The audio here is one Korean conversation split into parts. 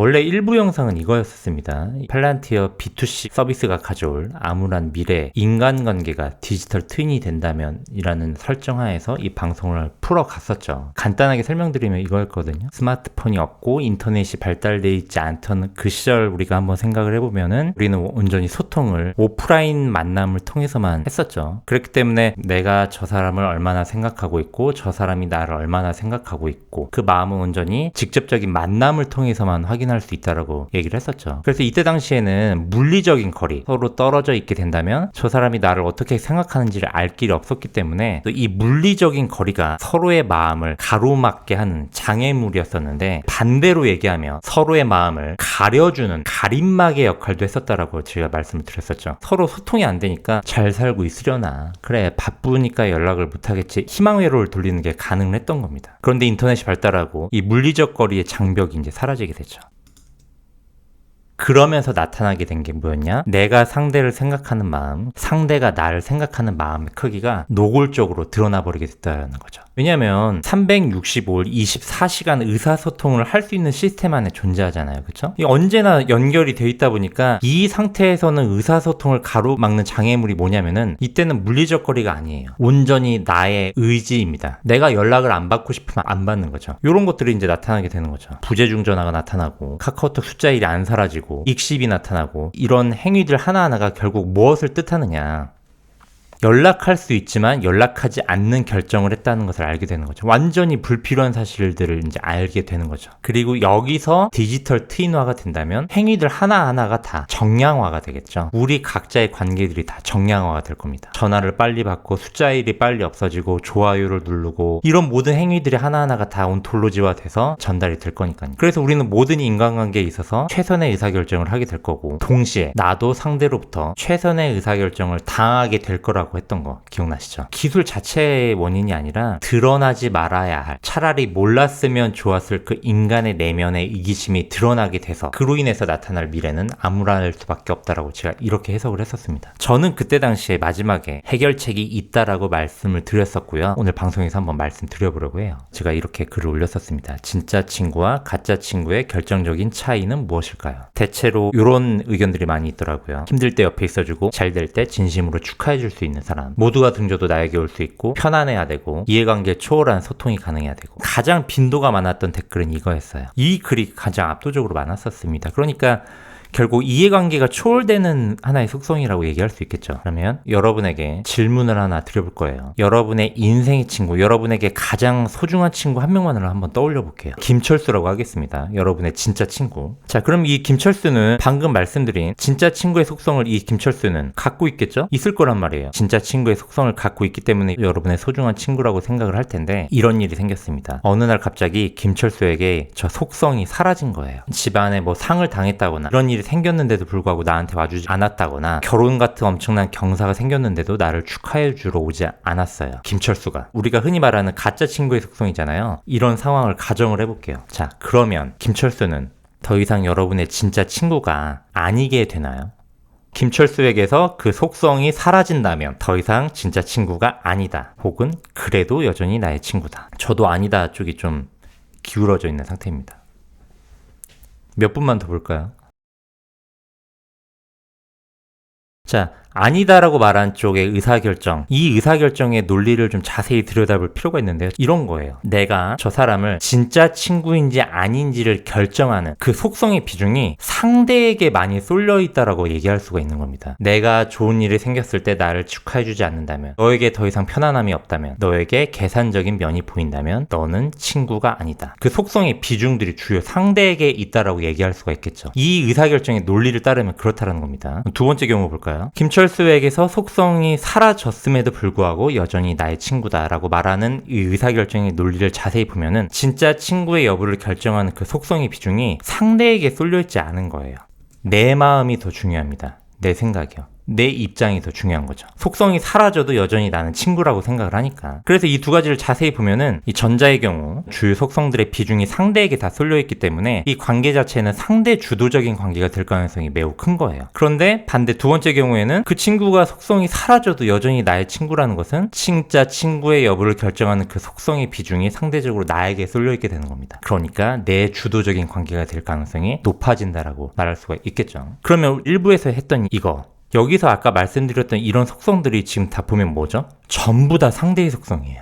원래 일부 영상은 이거였었습니다. 팔란티어 B2C 서비스가 가져올 암울한 미래, 인간관계가 디지털 트윈이 된다면 이라는 설정하에서 이 방송을 풀어갔었죠. 간단하게 설명드리면 이거였거든요. 스마트폰이 없고 인터넷이 발달되어 있지 않던 그 시절 우리가 한번 생각을 해보면은 우리는 온전히 소통을 오프라인 만남을 통해서만 했었죠. 그렇기 때문에 내가 저 사람을 얼마나 생각하고 있고 저 사람이 나를 얼마나 생각하고 있고 그 마음은 온전히 직접적인 만남을 통해서만 확인할 수 있다라고 얘기를 했었죠. 그래서 이때 당시에는 물리적인 거리, 서로 떨어져 있게 된다면 저 사람이 나를 어떻게 생각하는지를 알 길이 없었기 때문에 또 이 물리적인 거리가 서로의 마음을 가로막게 하는 장애물이었었는데, 반대로 얘기하면 서로의 마음을 가려주는 가림막의 역할도 했었다라고 제가 말씀을 드렸었죠. 서로 소통이 안 되니까 잘 살고 있으려나, 그래 바쁘니까 연락을 못하겠지, 희망회로를 돌리는 게 가능했던 겁니다. 그런데 인터넷이 발달하고 이 물리적 거리의 장벽이 이제 사라지게 됐죠. 그러면서 나타나게 된 게 뭐였냐? 내가 상대를 생각하는 마음, 상대가 나를 생각하는 마음의 크기가 노골적으로 드러나 버리게 됐다는 거죠. 왜냐하면 365일 24시간 의사소통을 할 수 있는 시스템 안에 존재하잖아요. 그렇죠? 언제나 연결이 돼 있다 보니까 이 상태에서는 의사소통을 가로막는 장애물이 뭐냐면은 이때는 물리적 거리가 아니에요. 온전히 나의 의지입니다. 내가 연락을 안 받고 싶으면 안 받는 거죠. 이런 것들이 이제 나타나게 되는 거죠. 부재중 전화가 나타나고 카카오톡 숫자 1이 안 사라지고 익십이 나타나고, 이런 행위들 하나하나가 결국 무엇을 뜻하느냐? 연락할 수 있지만 연락하지 않는 결정을 했다는 것을 알게 되는 거죠. 완전히 불필요한 사실들을 이제 알게 되는 거죠. 그리고 여기서 디지털 트윈화가 된다면 행위들 하나하나가 다 정량화가 되겠죠. 우리 각자의 관계들이 다 정량화가 될 겁니다. 전화를 빨리 받고 숫자 1이 빨리 없어지고 좋아요를 누르고, 이런 모든 행위들이 하나하나가 다 온톨로지화 돼서 전달이 될 거니까요. 그래서 우리는 모든 인간관계에 있어서 최선의 의사결정을 하게 될 거고, 동시에 나도 상대로부터 최선의 의사결정을 당하게 될 거라고 했던 거 기억나시죠? 기술 자체의 원인이 아니라 드러나지 말아야 할, 차라리 몰랐으면 좋았을 그 인간의 내면의 이기심이 드러나게 돼서 그로 인해서 나타날 미래는 암울할 수밖에 없다라고 제가 이렇게 해석을 했었습니다. 저는 그때 당시에 마지막에 해결책이 있다라고 말씀을 드렸었고요. 오늘 방송에서 한번 말씀드려보려고 해요. 제가 이렇게 글을 올렸었습니다. 진짜 친구와 가짜 친구의 결정적인 차이는 무엇일까요? 대체로 이런 의견들이 많이 있더라고요. 힘들 때 옆에 있어주고 잘 될 때 진심으로 축하해줄 수 있는 사람, 모두가 등져도 나에게 올 수 있고 편안해야 되고 이해관계 초월한 소통이 가능해야 되고. 가장 빈도가 많았던 댓글은 이거였어요. 이 글이 가장 압도적으로 많았었습니다. 그러니까 결국 이해관계가 초월되는 하나의 속성이라고 얘기할 수 있겠죠. 그러면 여러분에게 질문을 하나 드려볼 거예요. 여러분의 인생의 친구, 여러분에게 가장 소중한 친구 한 명만을 한번 떠올려 볼게요. 김철수라고 하겠습니다. 여러분의 진짜 친구. 자, 그럼 이 김철수는 방금 말씀드린 진짜 친구의 속성을 이 김철수는 갖고 있겠죠? 있을 거란 말이에요. 진짜 친구의 속성을 갖고 있기 때문에 여러분의 소중한 친구라고 생각을 할 텐데, 이런 일이 생겼습니다. 어느 날 갑자기 김철수에게 저 속성이 사라진 거예요. 집안에 뭐 상을 당했다거나 이런 일이 생겼는데도 불구하고 나한테 와주지 않았다거나, 결혼 같은 엄청난 경사가 생겼는데도 나를 축하해 주러 오지 않았어요. 김철수가. 우리가 흔히 말하는 가짜 친구의 속성이잖아요. 이런 상황을 가정을 해볼게요. 자, 그러면 김철수는 더 이상 여러분의 진짜 친구가 아니게 되나요? 김철수에게서 그 속성이 사라진다면 더 이상 진짜 친구가 아니다, 혹은 그래도 여전히 나의 친구다. 저도 아니다 쪽이 좀 기울어져 있는 상태입니다. 몇 분만 더 볼까요? 자, 아니다라고 말한 쪽의 의사결정, 이 의사결정의 논리를 좀 자세히 들여다볼 필요가 있는데요. 이런 거예요. 내가 저 사람을 진짜 친구인지 아닌지를 결정하는 그 속성의 비중이 상대에게 많이 쏠려 있다라고 얘기할 수가 있는 겁니다. 내가 좋은 일이 생겼을 때 나를 축하해주지 않는다면, 너에게 더 이상 편안함이 없다면, 너에게 계산적인 면이 보인다면 너는 친구가 아니다. 그 속성의 비중들이 주요 상대에게 있다라고 얘기할 수가 있겠죠. 이 의사결정의 논리를 따르면 그렇다는 겁니다. 두 번째 경우 볼까요? 김철수에게서 속성이 사라졌음에도 불구하고 여전히 나의 친구다라고 말하는 이 의사결정의 논리를 자세히 보면은 진짜 친구의 여부를 결정하는 그 속성의 비중이 상대에게 쏠려있지 않은 거예요. 내 마음이 더 중요합니다. 내 생각이요. 내 입장이 더 중요한 거죠. 속성이 사라져도 여전히 나는 친구라고 생각을 하니까. 그래서 이 두 가지를 자세히 보면은 이 전자의 경우 주요 속성들의 비중이 상대에게 다 쏠려있기 때문에 이 관계 자체는 상대 주도적인 관계가 될 가능성이 매우 큰 거예요. 그런데 반대 두 번째 경우에는 그 친구가 속성이 사라져도 여전히 나의 친구라는 것은 진짜 친구의 여부를 결정하는 그 속성의 비중이 상대적으로 나에게 쏠려있게 되는 겁니다. 그러니까 내 주도적인 관계가 될 가능성이 높아진다라고 말할 수가 있겠죠. 그러면 일부에서 했던 이거, 여기서 아까 말씀드렸던 이런 속성들이 지금 다 보면 뭐죠? 전부 다 상대의 속성이에요.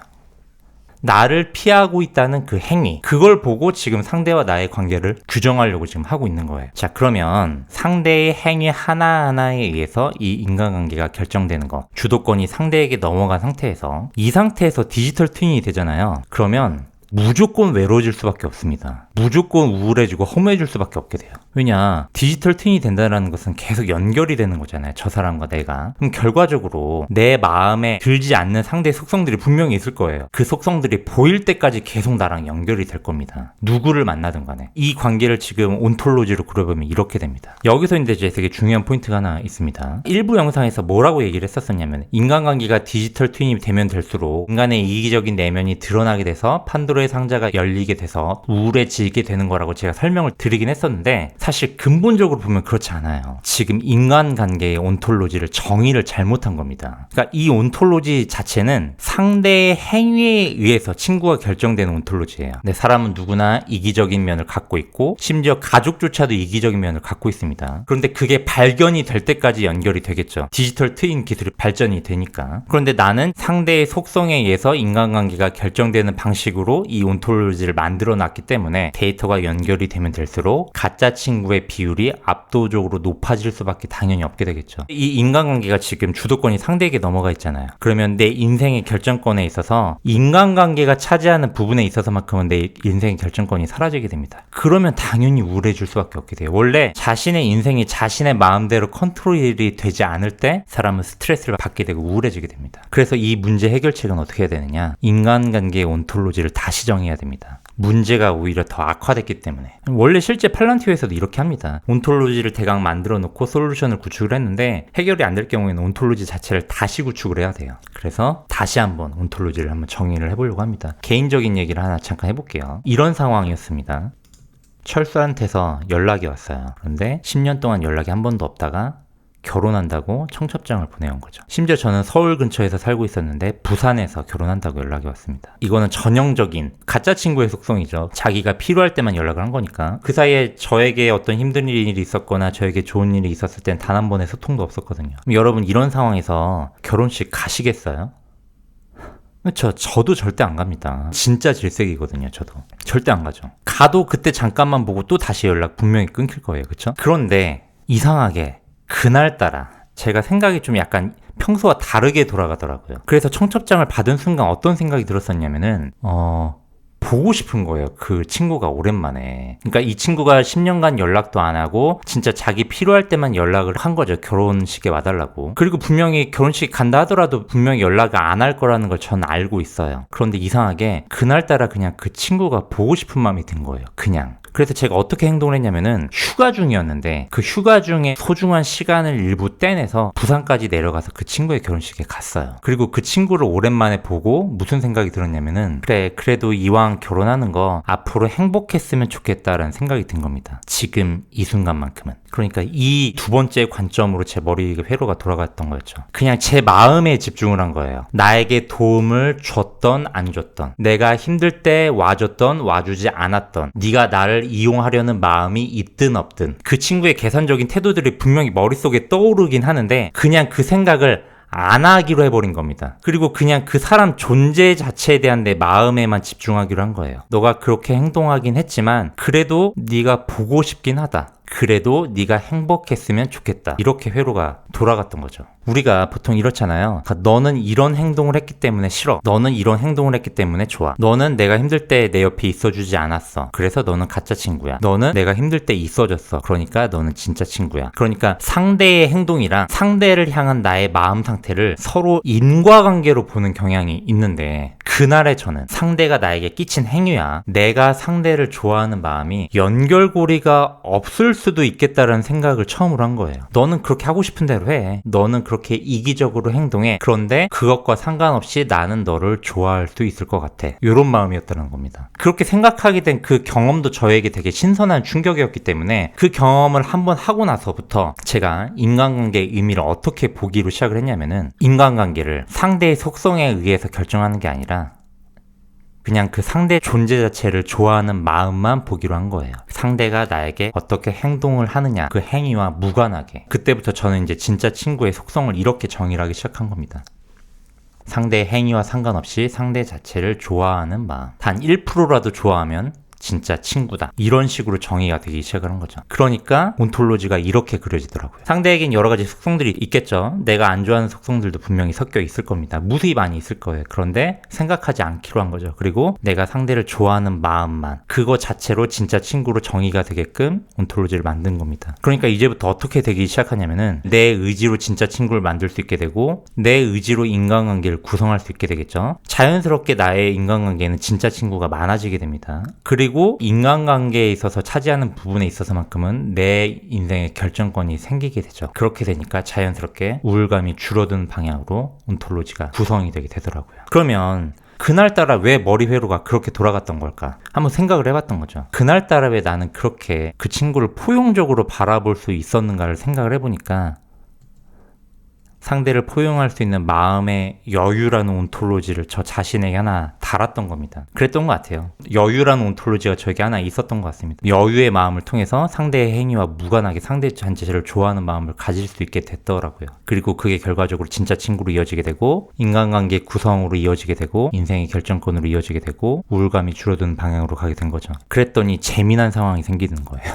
나를 피하고 있다는 그 행위, 그걸 보고 지금 상대와 나의 관계를 규정하려고 지금 하고 있는 거예요. 자, 그러면 상대의 행위 하나하나에 의해서 이 인간관계가 결정되는 거, 주도권이 상대에게 넘어간 상태에서 이 상태에서 디지털 트윈이 되잖아요. 그러면 무조건 외로워질 수밖에 없습니다. 무조건 우울해지고 허무해질 수밖에 없게 돼요. 왜냐, 디지털 트윈이 된다는 것은 계속 연결이 되는 거잖아요. 저 사람과 내가. 그럼 결과적으로 내 마음에 들지 않는 상대의 속성들이 분명히 있을 거예요. 그 속성들이 보일 때까지 계속 나랑 연결이 될 겁니다. 누구를 만나든 간에. 이 관계를 지금 온톨로지로 그려보면 이렇게 됩니다. 여기서 이제 되게 중요한 포인트가 하나 있습니다. 일부 영상에서 뭐라고 얘기를 했었냐면, 인간관계가 디지털 트윈이 되면 될수록 인간의 이기적인 내면이 드러나게 돼서 판도라의 상자가 열리게 돼서 우울해지게 되는 거라고 제가 설명을 드리긴 했었는데, 사실 근본적으로 보면 그렇지 않아요. 지금 인간관계의 온톨로지를 정의를 잘못한 겁니다. 그러니까 이 온톨로지 자체는 상대의 행위에 의해서 친구가 결정되는 온톨로지예요. 근데 사람은 누구나 이기적인 면을 갖고 있고 심지어 가족조차도 이기적인 면을 갖고 있습니다. 그런데 그게 발견이 될 때까지 연결이 되겠죠. 디지털 트윈 기술이 발전이 되니까. 그런데 나는 상대의 속성에 의해서 인간관계가 결정되는 방식으로 이 온톨로지를 만들어 놨기 때문에 데이터가 연결이 되면 될수록 가짜 친구의 비율이 압도적으로 높아질 수밖에 당연히 없게 되겠죠. 이 인간관계가 지금 주도권이 상대에게 넘어가 있잖아요. 그러면 내 인생의 결정권에 있어서 인간관계가 차지하는 부분에 있어서만큼은 내 인생의 결정권이 사라지게 됩니다. 그러면 당연히 우울해질 수밖에 없게 돼요. 원래 자신의 인생이 자신의 마음대로 컨트롤이 되지 않을 때 사람은 스트레스를 받게 되고 우울해지게 됩니다. 그래서 이 문제 해결책은 어떻게 해야 되느냐? 인간관계의 온톨로지를 다시 정해야 됩니다. 문제가 오히려 더 악화됐기 때문에. 원래 실제 팔란티오에서도 이렇게 합니다. 온톨로지를 대강 만들어 놓고 솔루션을 구축을 했는데 해결이 안 될 경우에는 온톨로지 자체를 다시 구축을 해야 돼요. 그래서 다시 한번 온톨로지를 한번 정의를 해보려고 합니다. 개인적인 얘기를 하나 잠깐 해볼게요. 이런 상황이었습니다. 철수한테서 연락이 왔어요. 그런데 10년 동안 연락이 한 번도 없다가 결혼한다고 청첩장을 보내온 거죠. 심지어 저는 서울 근처에서 살고 있었는데 부산에서 결혼한다고 연락이 왔습니다. 이거는 전형적인 가짜 친구의 속성이죠. 자기가 필요할 때만 연락을 한 거니까. 그 사이에 저에게 어떤 힘든 일이 있었거나 저에게 좋은 일이 있었을 땐 단 한 번의 소통도 없었거든요. 여러분, 이런 상황에서 결혼식 가시겠어요? 저도 절대 안 갑니다. 진짜 질색이거든요. 저도 절대 안 가죠. 가도 그때 잠깐만 보고 또 다시 연락 분명히 끊길 거예요. 그쵸? 그런데 이상하게 그날따라 제가 생각이 좀 약간 평소와 다르게 돌아가더라고요. 그래서 청첩장을 받은 순간 어떤 생각이 들었었냐면은 보고 싶은 거예요. 그 친구가 오랜만에. 그러니까 이 친구가 10년간 연락도 안 하고 진짜 자기 필요할 때만 연락을 한 거죠. 결혼식에 와달라고. 그리고 분명히 결혼식 간다 하더라도 분명히 연락을 안 할 거라는 걸 전 알고 있어요. 그런데 이상하게 그날따라 그냥 그 친구가 보고 싶은 마음이 든 거예요. 그냥. 그래서 제가 어떻게 행동을 했냐면은 휴가 중이었는데 그 휴가 중에 소중한 시간을 일부 떼내서 부산까지 내려가서 그 친구의 결혼식에 갔어요. 그리고 그 친구를 오랜만에 보고 무슨 생각이 들었냐면은, 그래, 그래도 이왕 결혼하는 거 앞으로 행복했으면 좋겠다라는 생각이 든 겁니다. 지금 이 순간만큼은. 그러니까 이 두 번째 관점으로 제 머리에 회로가 돌아갔던 거였죠. 그냥 제 마음에 집중을 한 거예요. 나에게 도움을 줬던 안 줬던, 내가 힘들 때 와줬던 와주지 않았던, 네가 나를 이용하려는 마음이 있든 없든, 그 친구의 계산적인 태도들이 분명히 머릿속에 떠오르긴 하는데 그냥 그 생각을 안 하기로 해버린 겁니다. 그리고 그냥 그 사람 존재 자체에 대한 내 마음에만 집중하기로 한 거예요. 너가 그렇게 행동하긴 했지만 그래도 네가 보고 싶긴 하다. 그래도 네가 행복했으면 좋겠다. 이렇게 회로가 돌아갔던 거죠. 우리가 보통 이렇잖아요. 너는 이런 행동을 했기 때문에 싫어. 너는 이런 행동을 했기 때문에 좋아. 너는 내가 힘들 때 내 옆에 있어주지 않았어. 그래서 너는 가짜 친구야. 너는 내가 힘들 때 있어줬어. 그러니까 너는 진짜 친구야. 그러니까 상대의 행동이랑 상대를 향한 나의 마음 상태를 서로 인과관계로 보는 경향이 있는데, 그날의 저는 상대가 나에게 끼친 행위야 내가 상대를 좋아하는 마음이 연결고리가 없을 수도 있겠다라는 생각을 처음으로 한 거예요. 너는 그렇게 하고 싶은 대로 해. 너는 그렇게 이기적으로 행동해. 그런데 그것과 상관없이 나는 너를 좋아할 수 있을 것 같아. 이런 마음이었다는 겁니다. 그렇게 생각하게 된 그 경험도 저에게 되게 신선한 충격이었기 때문에 그 경험을 한번 하고 나서부터 제가 인간관계의 의미를 어떻게 보기로 시작을 했냐면은, 인간관계를 상대의 속성에 의해서 결정하는 게 아니라 그냥 그 상대 존재 자체를 좋아하는 마음만 보기로 한 거예요. 상대가 나에게 어떻게 행동을 하느냐, 그 행위와 무관하게. 그때부터 저는 이제 진짜 친구의 속성을 이렇게 정의를 하기 시작한 겁니다. 상대의 행위와 상관없이 상대 자체를 좋아하는 마음. 단 1%라도 좋아하면 진짜 친구다. 이런 식으로 정의가 되기 시작을 한 거죠. 그러니까 온톨로지가 이렇게 그려지더라고요. 상대에겐 여러 가지 속성들이 있겠죠. 내가 안 좋아하는 속성들도 분명히 섞여 있을 겁니다. 무수히 많이 있을 거예요. 그런데 생각하지 않기로 한 거죠. 그리고 내가 상대를 좋아하는 마음만, 그거 자체로 진짜 친구로 정의가 되게끔 온톨로지를 만든 겁니다. 그러니까 이제부터 어떻게 되기 시작하냐면은, 내 의지로 진짜 친구를 만들 수 있게 되고 내 의지로 인간관계를 구성할 수 있게 되겠죠. 자연스럽게 나의 인간관계는 진짜 친구가 많아지게 됩니다. 그리고 인간관계에 있어서 차지하는 부분에 있어서만큼은 내 인생의 결정권이 생기게 되죠. 그렇게 되니까 자연스럽게 우울감이 줄어드는 방향으로 온톨로지가 구성이 되게 되더라고요. 그러면 그날따라 왜 머리 회로가 그렇게 돌아갔던 걸까? 한번 생각을 해봤던 거죠. 그날따라 왜 나는 그렇게 그 친구를 포용적으로 바라볼 수 있었는가를 생각을 해보니까, 상대를 포용할 수 있는 마음의 여유라는 온톨로지를 저 자신에게 하나 달았던 겁니다. 그랬던 것 같아요. 여유라는 온톨로지가 저에게 하나 있었던 것 같습니다. 여유의 마음을 통해서 상대의 행위와 무관하게 상대 자체를 좋아하는 마음을 가질 수 있게 됐더라고요. 그리고 그게 결과적으로 진짜 친구로 이어지게 되고, 인간관계 구성으로 이어지게 되고, 인생의 결정권으로 이어지게 되고, 우울감이 줄어드는 방향으로 가게 된 거죠. 그랬더니 재미난 상황이 생기는 거예요.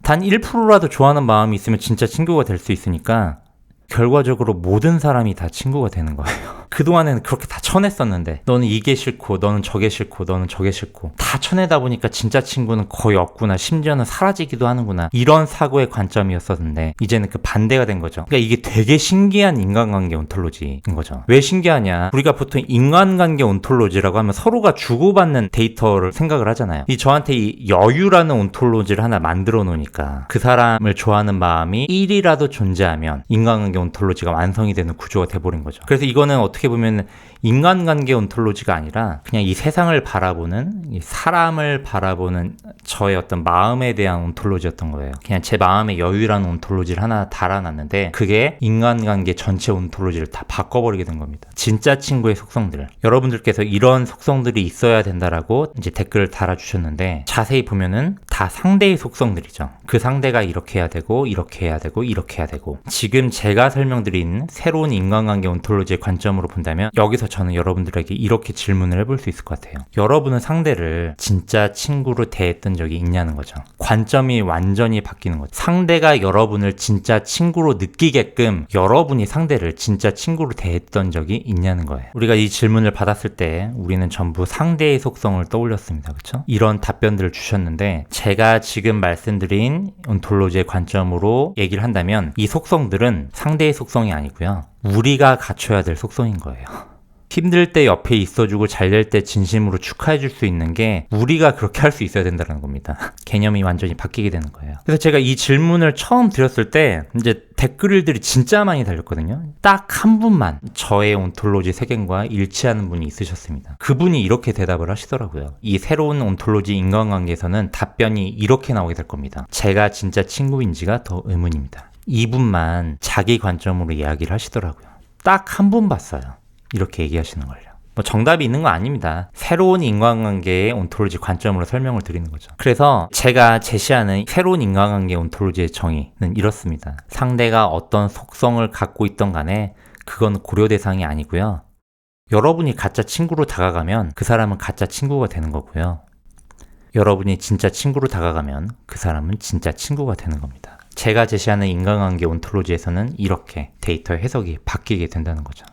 단 1%라도 좋아하는 마음이 있으면 진짜 친구가 될 수 있으니까 결과적으로 모든 사람이 다 친구가 되는 거예요. 그동안에는 그렇게 다 쳐냈었는데, 너는 이게 싫고 너는 저게 싫고 너는 저게 싫고 다 쳐내다 보니까 진짜 친구는 거의 없구나, 심지어는 사라지기도 하는구나, 이런 사고의 관점이었었는데 이제는 그 반대가 된 거죠. 그러니까 이게 되게 신기한 인간관계 온톨로지인 거죠. 왜 신기하냐, 우리가 보통 인간관계 온톨로지라고 하면 서로가 주고받는 데이터를 생각을 하잖아요. 저한테 이 여유라는 온톨로지를 하나 만들어 놓으니까 그 사람을 좋아하는 마음이 1이라도 존재하면 인간관계 온톨로지가 완성이 되는 구조가 돼버린 거죠. 그래서 이거는 어떻게 보면 인간관계 온톨로지가 아니라 그냥 이 세상을 바라보는, 이 사람을 바라보는 저의 어떤 마음에 대한 온톨로지였던 거예요. 그냥 제 마음의 여유라는 온톨로지를 하나 달아놨는데 그게 인간관계 전체 온톨로지를 다 바꿔버리게 된 겁니다. 진짜 친구의 속성들, 여러분들께서 이런 속성들이 있어야 된다라고 이제 댓글을 달아주셨는데, 자세히 보면은 다 상대의 속성들이죠. 그 상대가 이렇게 해야 되고 이렇게 해야 되고 이렇게 해야 되고, 지금 제가 설명드린 새로운 인간관계 온톨로지의 관점으로 본다면 여기서 저는 여러분들에게 이렇게 질문을 해볼 수 있을 것 같아요. 여러분은 상대를 진짜 친구로 대했던 적이 있냐는 거죠. 관점이 완전히 바뀌는 거죠. 상대가 여러분을 진짜 친구로 느끼게끔 여러분이 상대를 진짜 친구로 대했던 적이 있냐는 거예요. 우리가 이 질문을 받았을 때 우리는 전부 상대의 속성을 떠올렸습니다. 그렇죠? 이런 답변들을 주셨는데, 제가 지금 말씀드린 온톨로지의 관점으로 얘기를 한다면 이 속성들은 상대의 속성이 아니고요, 우리가 갖춰야 될 속성인 거예요. 힘들 때 옆에 있어주고 잘 될 때 진심으로 축하해줄 수 있는 게 우리가 그렇게 할 수 있어야 된다는 겁니다. 개념이 완전히 바뀌게 되는 거예요. 그래서 제가 이 질문을 처음 드렸을 때 이제 댓글들이 진짜 많이 달렸거든요. 딱 한 분만 저의 온톨로지 세계관과 일치하는 분이 있으셨습니다. 그분이 이렇게 대답을 하시더라고요. 이 새로운 온톨로지 인간관계에서는 답변이 이렇게 나오게 될 겁니다. 제가 진짜 친구인지가 더 의문입니다. 이분만 자기 관점으로 이야기를 하시더라고요. 딱 한 분 봤어요. 이렇게 얘기하시는 걸요. 뭐 정답이 있는 거 아닙니다. 새로운 인간관계의 온톨로지 관점으로 설명을 드리는 거죠. 그래서 제가 제시하는 새로운 인간관계 온톨로지의 정의는 이렇습니다. 상대가 어떤 속성을 갖고 있던 간에 그건 고려 대상이 아니고요, 여러분이 가짜 친구로 다가가면 그 사람은 가짜 친구가 되는 거고요, 여러분이 진짜 친구로 다가가면 그 사람은 진짜 친구가 되는 겁니다. 제가 제시하는 인간관계 온톨로지에서는 이렇게 데이터 해석이 바뀌게 된다는 거죠.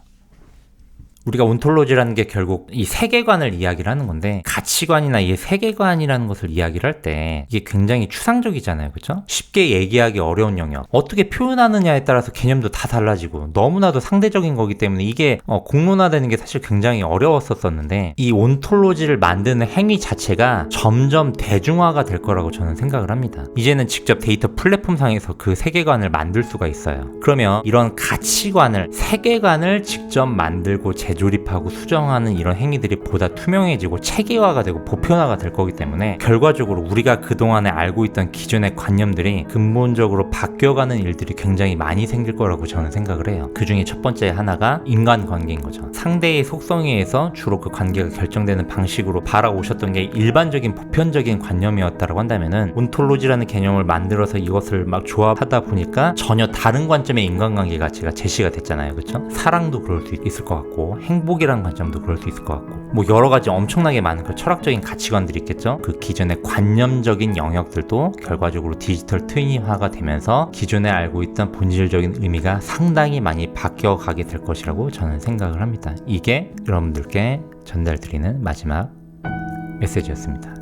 우리가 온톨로지라는 게 결국 이 세계관을 이야기를 하는 건데, 가치관이나 이 세계관이라는 것을 이야기를 할 때 이게 굉장히 추상적이잖아요. 그렇죠? 쉽게 얘기하기 어려운 영역, 어떻게 표현하느냐에 따라서 개념도 다 달라지고 너무나도 상대적인 거기 때문에 이게 공론화되는 게 사실 굉장히 어려웠었는데, 이 온톨로지를 만드는 행위 자체가 점점 대중화가 될 거라고 저는 생각을 합니다. 이제는 직접 데이터 플랫폼상에서 그 세계관을 만들 수가 있어요. 그러면 이런 가치관을, 세계관을 직접 만들고 재조립하고 수정하는 이런 행위들이 보다 투명해지고 체계화가 되고 보편화가 될 거기 때문에, 결과적으로 우리가 그동안에 알고 있던 기존의 관념들이 근본적으로 바뀌어가는 일들이 굉장히 많이 생길 거라고 저는 생각을 해요. 그 중에 첫 번째 하나가 인간관계인 거죠. 상대의 속성에 의해서 주로 그 관계가 결정되는 방식으로 바라오셨던 게 일반적인 보편적인 관념이었다고 한다면은, 온톨로지라는 개념을 만들어서 이것을 막 조합하다 보니까 전혀 다른 관점의 인간관계가 제가 제시가 됐잖아요. 그렇죠? 사랑도 그럴 수 있을 것 같고, 행복이라는 관점도 그럴 수 있을 것 같고, 뭐 여러 가지 엄청나게 많은 그 철학적인 가치관들이 있겠죠. 그 기존의 관념적인 영역들도 결과적으로 디지털 트윈화가 되면서 기존에 알고 있던 본질적인 의미가 상당히 많이 바뀌어가게 될 것이라고 저는 생각을 합니다. 이게 여러분들께 전달드리는 마지막 메시지였습니다.